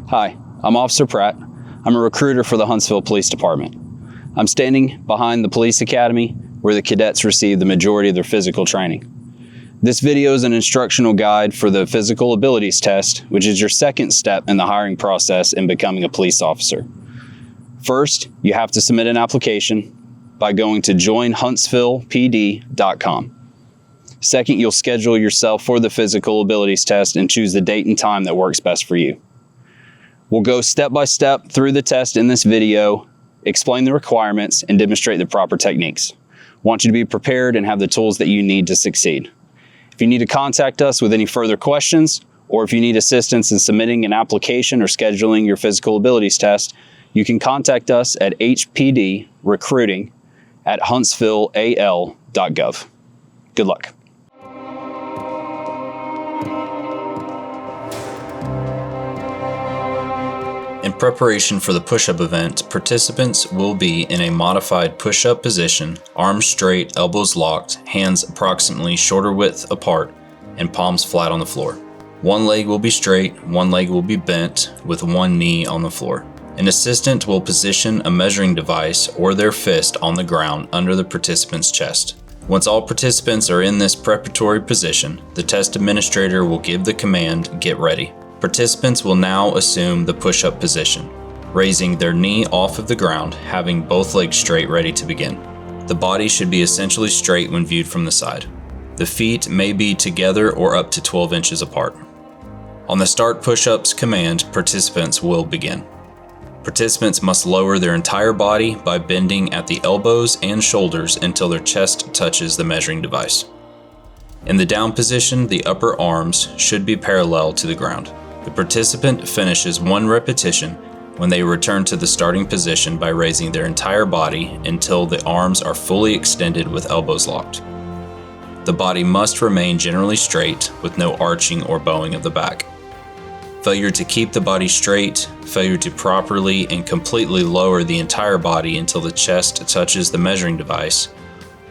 Hi, I'm Officer Pratt. I'm a recruiter for the Huntsville Police Department. I'm standing behind the police academy where the cadets receive the majority of their physical training. This video is an instructional guide for the physical abilities test, which is your second step in the hiring process in becoming a police officer. First, you have to submit an application by going to joinhuntsvillepd.com. Second, you'll schedule yourself for the physical abilities test and choose the date and time that works best for you. We'll go step by step through the test in this video, explain the requirements, and demonstrate the proper techniques. I want you to be prepared and have the tools that you need to succeed. If you need to contact us with any further questions, or if you need assistance in submitting an application or scheduling your physical abilities test, you can contact us at hpdrecruiting@huntsvilleal.gov. Good luck. In preparation for the push-up event, participants will be in a modified push-up position, arms straight, elbows locked, hands approximately shoulder width apart, and palms flat on the floor. One leg will be straight, one leg will be bent, with one knee on the floor. An assistant will position a measuring device or their fist on the ground under the participant's chest. Once all participants are in this preparatory position, the test administrator will give the command, "Get ready." Participants will now assume the push-up position, raising their knee off of the ground, having both legs straight, ready to begin. The body should be essentially straight when viewed from the side. The feet may be together or up to 12 inches apart. On the start push-ups command, participants will begin. Participants must lower their entire body by bending at the elbows and shoulders until their chest touches the measuring device. In the down position, the upper arms should be parallel to the ground. The participant finishes one repetition when they return to the starting position by raising their entire body until the arms are fully extended with elbows locked. The body must remain generally straight with no arching or bowing of the back. Failure to keep the body straight, failure to properly and completely lower the entire body until the chest touches the measuring device,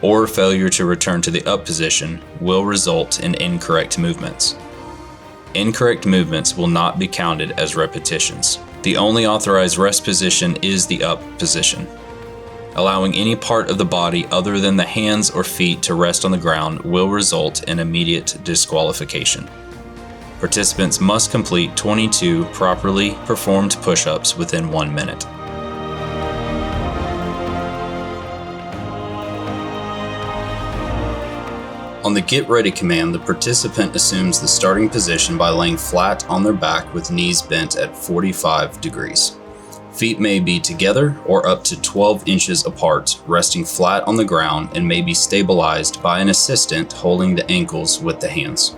or failure to return to the up position will result in incorrect movements. Incorrect movements will not be counted as repetitions. The only authorized rest position is the up position. Allowing any part of the body other than the hands or feet to rest on the ground will result in immediate disqualification. Participants must complete 22 properly performed push-ups within 1 minute. On the Get Ready command, the participant assumes the starting position by laying flat on their back with knees bent at 45 degrees. Feet may be together or up to 12 inches apart, resting flat on the ground, and may be stabilized by an assistant holding the ankles with the hands.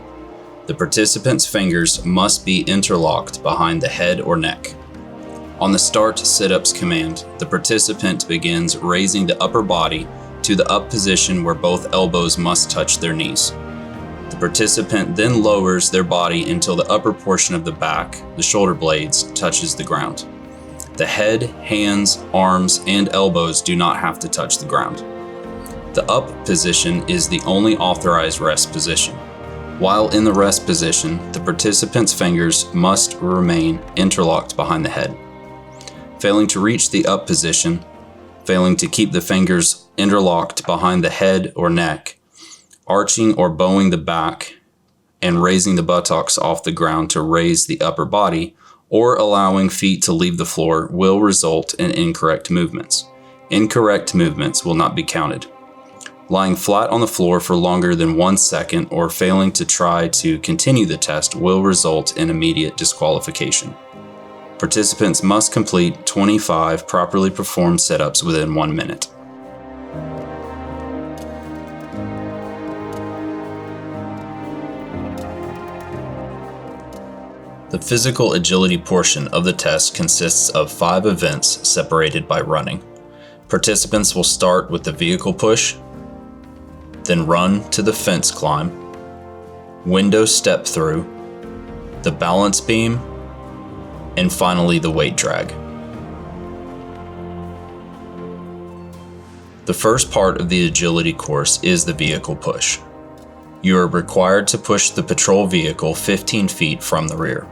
The participant's fingers must be interlocked behind the head or neck. On the Start Sit-Ups command, the participant begins raising the upper body to the up position where both elbows must touch their knees. The participant then lowers their body until the upper portion of the back, the shoulder blades, touches the ground. The head, hands, arms, and elbows do not have to touch the ground. The up position is the only authorized rest position. While in the rest position, the participant's fingers must remain interlocked behind the head. Failing to reach the up position, failing to keep the fingers interlocked behind the head or neck, arching or bowing the back, and raising the buttocks off the ground to raise the upper body, or allowing feet to leave the floor will result in incorrect movements. Incorrect movements will not be counted. Lying flat on the floor for longer than 1 second or failing to try to continue the test will result in immediate disqualification. Participants must complete 25 properly performed sit-ups within 1 minute. The physical agility portion of the test consists of 5 events separated by running. Participants will start with the vehicle push, then run to the fence climb, window step through, the balance beam, and finally the weight drag. The first part of the agility course is the vehicle push. You are required to push the patrol vehicle 15 feet from the rear.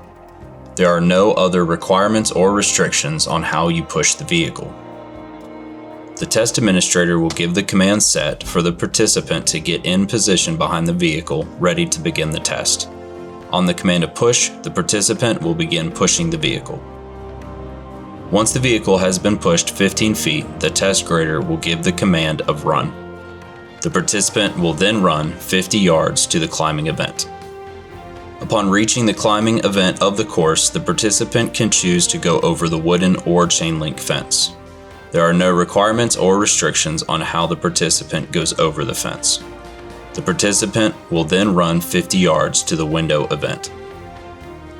There are no other requirements or restrictions on how you push the vehicle. The test administrator will give the command set for the participant to get in position behind the vehicle, ready to begin the test. On the command of push, the participant will begin pushing the vehicle. Once the vehicle has been pushed 15 feet, the test grader will give the command of run. The participant will then run 50 yards to the climbing event. Upon reaching the climbing event of the course, the participant can choose to go over the wooden or chain link fence. There are no requirements or restrictions on how the participant goes over the fence. The participant will then run 50 yards to the window event.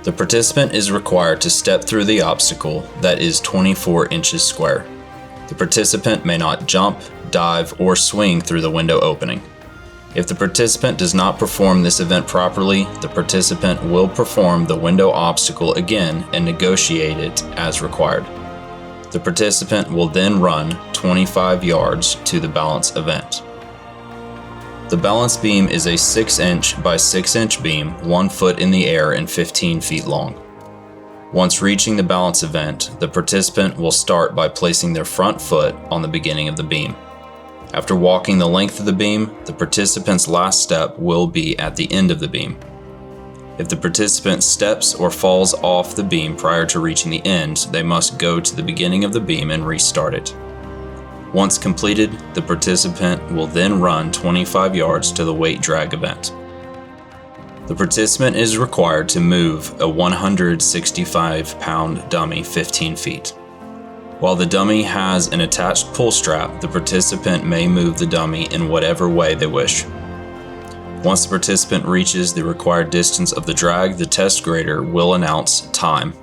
The participant is required to step through the obstacle that is 24 inches square. The participant may not jump, dive, or swing through the window opening. If the participant does not perform this event properly, the participant will perform the window obstacle again and negotiate it as required. The participant will then run 25 yards to the balance event. The balance beam is a 6-inch by 6-inch beam, 1 foot in the air and 15 feet long. Once reaching the balance event, the participant will start by placing their front foot on the beginning of the beam. After walking the length of the beam, the participant's last step will be at the end of the beam. If the participant steps or falls off the beam prior to reaching the end, they must go to the beginning of the beam and restart it. Once completed, the participant will then run 25 yards to the weight drag event. The participant is required to move a 165-pound dummy 15 feet. While the dummy has an attached pull strap, the participant may move the dummy in whatever way they wish. Once the participant reaches the required distance of the drag, the test grader will announce time,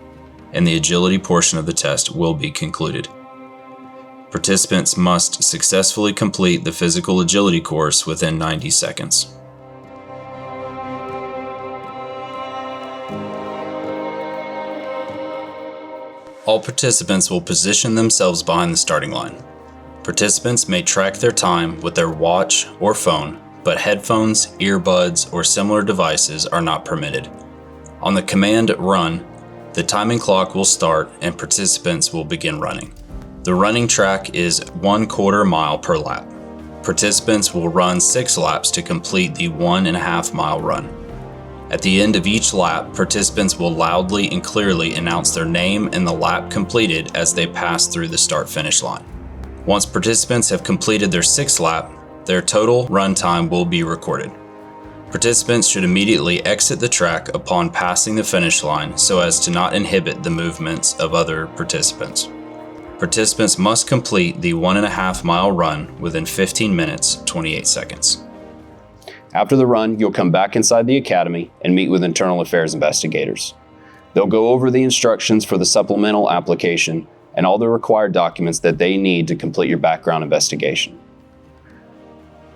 and the agility portion of the test will be concluded. Participants must successfully complete the physical agility course within 90 seconds. All participants will position themselves behind the starting line. Participants may track their time with their watch or phone, but headphones, earbuds, or similar devices are not permitted. On the command run, the timing clock will start and participants will begin running. The running track is 1/4 mile per lap. Participants will run 6 laps to complete the 1.5 mile run. At the end of each lap, participants will loudly and clearly announce their name and the lap completed as they pass through the start-finish line. Once participants have completed their 6th lap, their total run time will be recorded. Participants should immediately exit the track upon passing the finish line so as to not inhibit the movements of other participants. Participants must complete the 1.5 mile run within 15 minutes, 28 seconds. After the run, you'll come back inside the academy and meet with internal affairs investigators. They'll go over the instructions for the supplemental application and all the required documents that they need to complete your background investigation.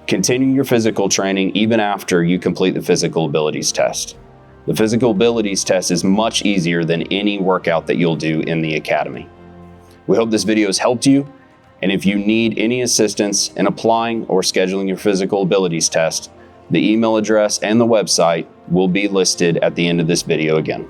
Continue your physical training even after you complete the physical abilities test. The physical abilities test is much easier than any workout that you'll do in the academy. We hope this video has helped you, and if you need any assistance in applying or scheduling your physical abilities test, the email address and the website will be listed at the end of this video again.